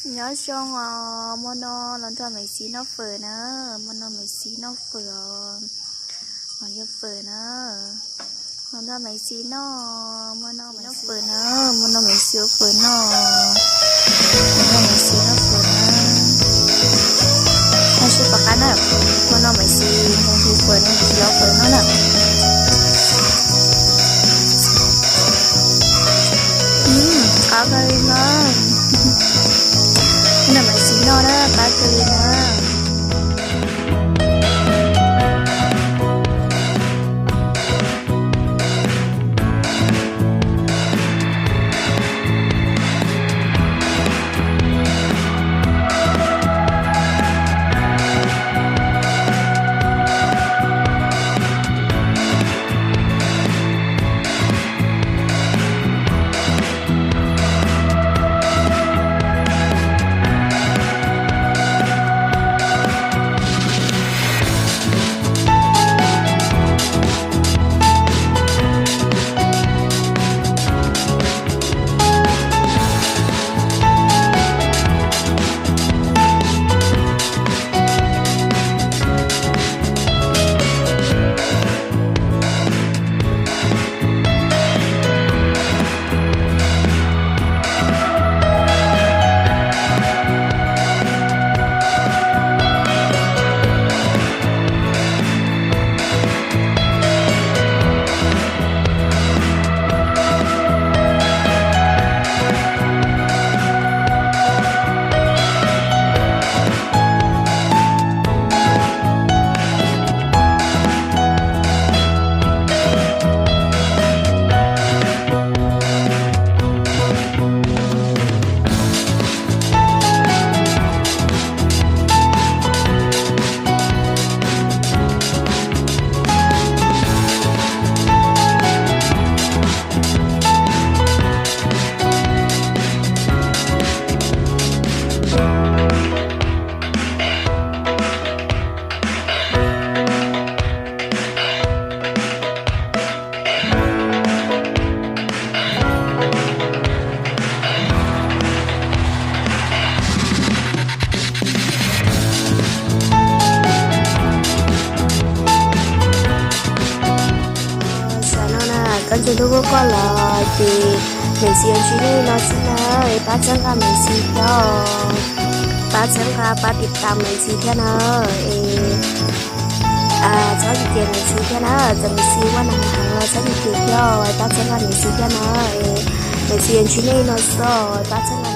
nhớ trong mono lần cho mấy xí nó phở nữa mono mấy xí nó phở mà giờ phở nữa lần cho mấy xí nó mono mấy phở nữa mono mấy xí phở nó mono mấy xí nó phở nữa hay chụp bạc nữa mono mấy xí nó phở nó xí nó phở nó nè có cái nó nằm ở xí nó đó ba cười nữa con chúng tôi có là thì mình xin chú đi nó xin ơi ba chân cả mình xin cho ba chân cả ba tiết tam mình xin thế nào cho chị tiền mình xin thế nào giờ mình xin qua hàng hàng là cho chị tiền cho ba chân cả mình xin thế nào mình xin chú đi nó rồi ba chân